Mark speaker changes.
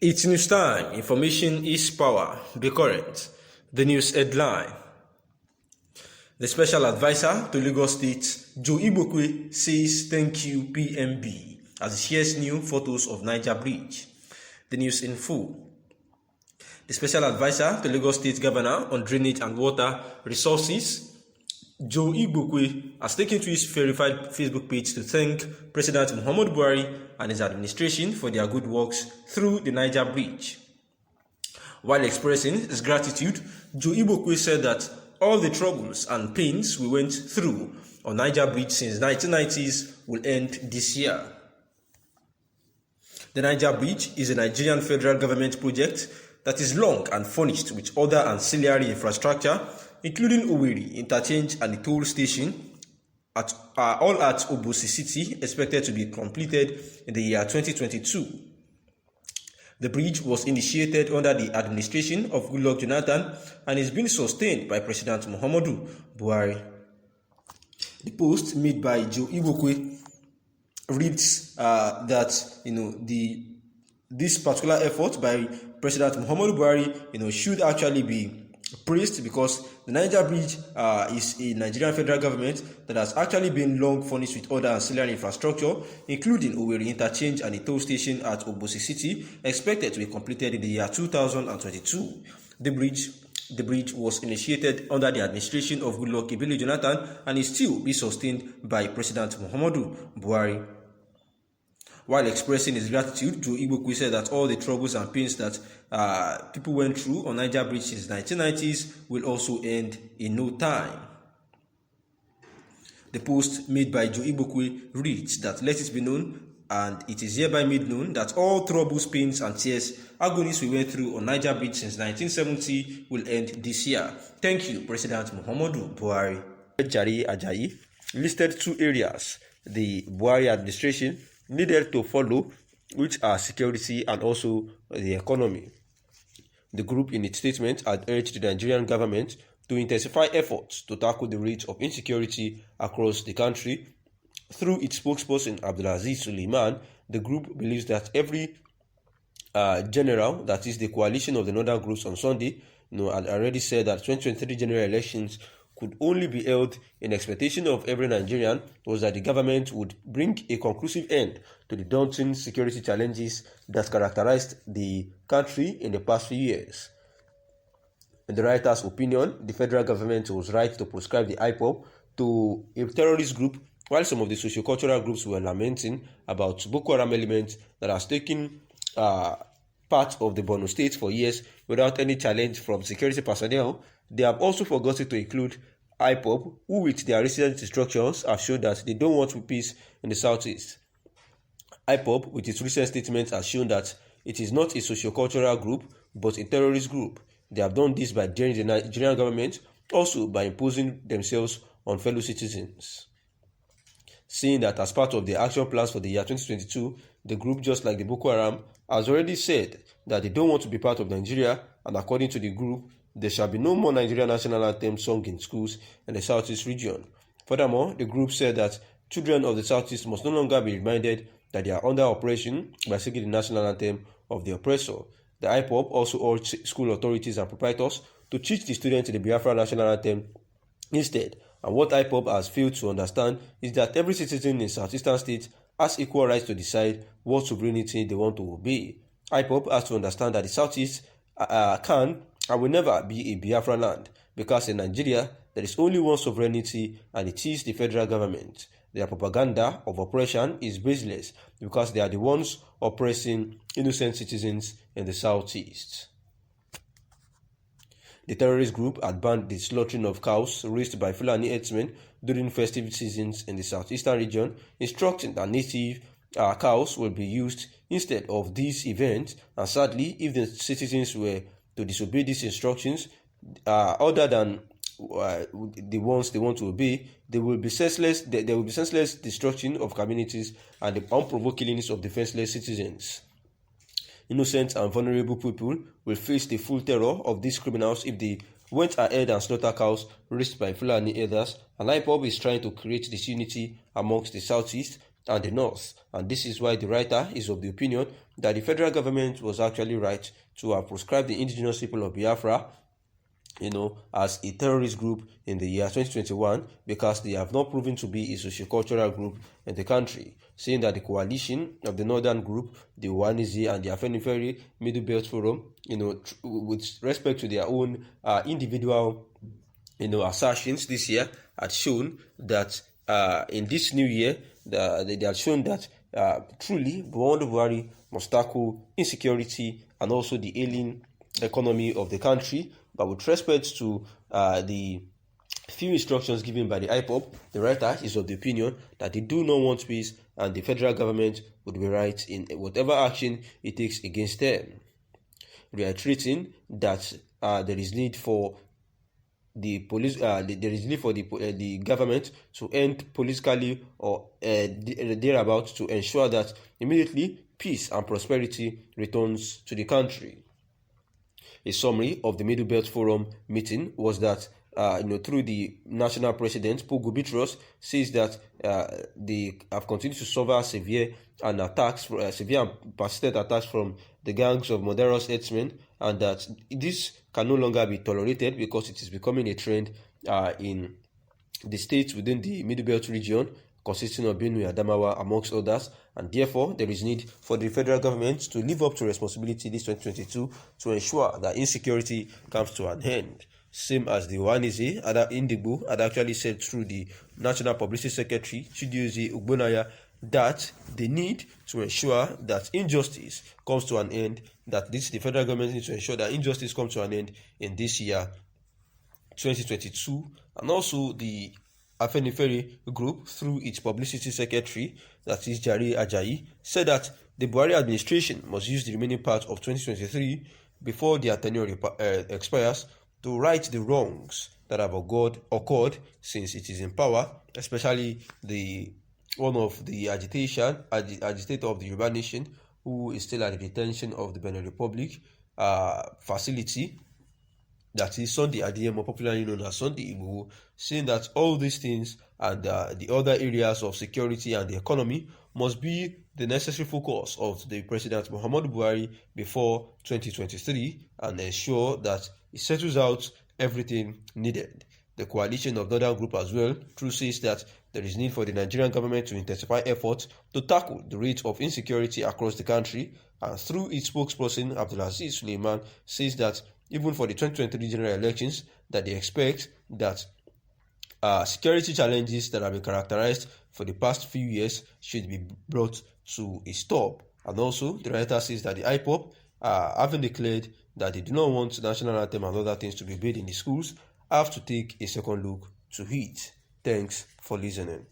Speaker 1: It's news time. Information is power. Be current. The news headline. The special advisor to Lagos State, Joe Igbokwe, says thank you PMB as he shares new photos of Niger Bridge. The news in full. The special advisor to Lagos State Governor on Drainage and Water Resources, Joe Igbokwe, has taken to his verified Facebook page to thank President Muhammadu Buhari and his administration for their good works through the Niger Bridge. While expressing his gratitude, Joe Igbokwe said that all the troubles and pains we went through on Niger Bridge since 1990s will end this year. The Niger Bridge is a Nigerian federal government project that is long and furnished with other ancillary infrastructure, including Owerri Interchange and the toll station, all at Obosi City, expected to be completed in the year 2022. The bridge was initiated under the administration of Goodluck Jonathan and is being sustained by President Muhammadu Buhari. The post made by Joe Igbokwe reads that this particular effort by President Muhammadu Buhari should actually be praised because the Niger Bridge is a Nigerian federal government that has actually been long furnished with other ancillary infrastructure, including Owerri Interchange and a toll station at Obosi City, expected to be completed in the year 2022. The bridge was initiated under the administration of Goodluck Jonathan and is still being sustained by President Muhammadu Buhari. While expressing his gratitude, Joe Igbokwe said that all the troubles and pains that people went through on Niger Bridge since 1990s will also end in no time. The post made by Joe Igbokwe reads that let it be known, and it is hereby made known, that all troubles, pains and tears, agonies we went through on Niger Bridge since 1970 will end this year. Thank you, President Muhammadu Buhari. Jari Ajayi listed two areas the Buhari administration needed to follow, which are security and also the economy. The group in its statement had urged the Nigerian government to intensify efforts to tackle the rate of insecurity across the country. Through its spokesperson Abdulaziz Suleiman, the group believes that every general, that is the coalition of the northern groups on Sunday, had already said that 2023 general elections could only be held in expectation of every Nigerian, was that the government would bring a conclusive end to the daunting security challenges that characterized the country in the past few years. In the writer's opinion, the federal government was right to proscribe the IPOB to a terrorist group, while some of the socio-cultural groups were lamenting about Boko Haram elements that has taken part of the Borno state for years without any challenge from security personnel. They have also forgotten to include IPOB, who with their recent instructions have shown that they don't want peace in the southeast. IPOB, with its recent statement, has shown that it is not a socio-cultural group, but a terrorist group. They have done this by daring the Nigerian government, also by imposing themselves on fellow citizens. Seeing that as part of the action plans for the year 2022, the group, just like the Boko Haram, has already said that they don't want to be part of Nigeria, and according to the group, there shall be no more Nigerian national anthem sung in schools in the southeast region. Furthermore, the group said that children of the southeast must no longer be reminded that they are under oppression by singing the national anthem of the oppressor. The IPOB also urged school authorities and proprietors to teach the students the Biafra national anthem instead. And what IPOB has failed to understand is that every citizen in southeastern states has equal rights to decide what sovereignty they want to obey. IPOB has to understand that the southeast can and will never be a Biafra land, because in Nigeria there is only one sovereignty, and it is the federal government. Their propaganda of oppression is baseless because they are the ones oppressing innocent citizens in the southeast. The terrorist group had banned the slaughtering of cows raised by Fulani herdsmen during festive seasons in the southeastern region, instructing that native cows will be used instead of these events. And sadly, if the citizens were to disobey these instructions, other than the ones they want to obey, there will be senseless destruction of communities and the unprovoked killings of defenseless citizens. Innocent and vulnerable people will face the full terror of these criminals if they went ahead and slaughter cows raised by Fulani herders, and IPOB is trying to create disunity amongst the southeast and the North. And this is why the writer is of the opinion that the federal government was actually right to have proscribed the indigenous people of Biafra, as a terrorist group in the year 2021, because they have not proven to be a sociocultural group in the country, saying that the coalition of the northern group, the Ohanize and the Afenifere Middle Belt Forum, with respect to their own individual, assertions this year, had shown that in this new year, they had shown that truly Buhari must tackle insecurity and also the ailing economy of the country. But with respect to the few instructions given by the IPOB, the writer is of the opinion that they do not want peace and the federal government would be right in whatever action it takes against them, reiterating that there is need for the police. There is need for the government to end politically or thereabout to ensure that immediately peace and prosperity returns to the country. A summary of the Middle Belt Forum meeting was that, through the national president, Pogo Bitros, says that they have continued to suffer severe and persistent attacks from the gangs of murderous herdsmen, and that this can no longer be tolerated because it is becoming a trend in the states within the Middle Belt region, consisting of Benue, Adamawa, amongst others, and therefore there is need for the federal government to live up to responsibility this 2022 to ensure that insecurity comes to an end. Same as the Ohanize, Indigbo had actually said through the National Publicity Secretary, Chidiozi Ugbonaya, that they need to ensure that injustice comes to an end, the federal government needs to ensure that injustice comes to an end in this year, 2022, and also the Afenifere group, through its publicity secretary, that is Jare Ajayi, said that the Buhari administration must use the remaining part of 2023 before their tenure expires to right the wrongs that have occurred since it is in power, especially one of the agitator of the Yoruba nation, who is still at the detention of the Benin Republic facility, that is Sunday Adeyemo, popularly known as Sunday Igbowe, saying that all these things and the other areas of security and the economy must be the necessary focus of the President Muhammadu Buhari before 2023 and ensure that it settles out everything needed. The coalition of Northern Group as well, says that there is need for the Nigerian government to intensify efforts to tackle the rate of insecurity across the country, and through its spokesperson Abdulaziz Suleiman says that even for the 2023 general elections, that they expect that security challenges that have been characterized for the past few years should be brought to a stop. And also, the writer says that the IPOB, having declared that they do not want national anthem and other things to be played in the schools, have to take a second look to it. Thanks for listening.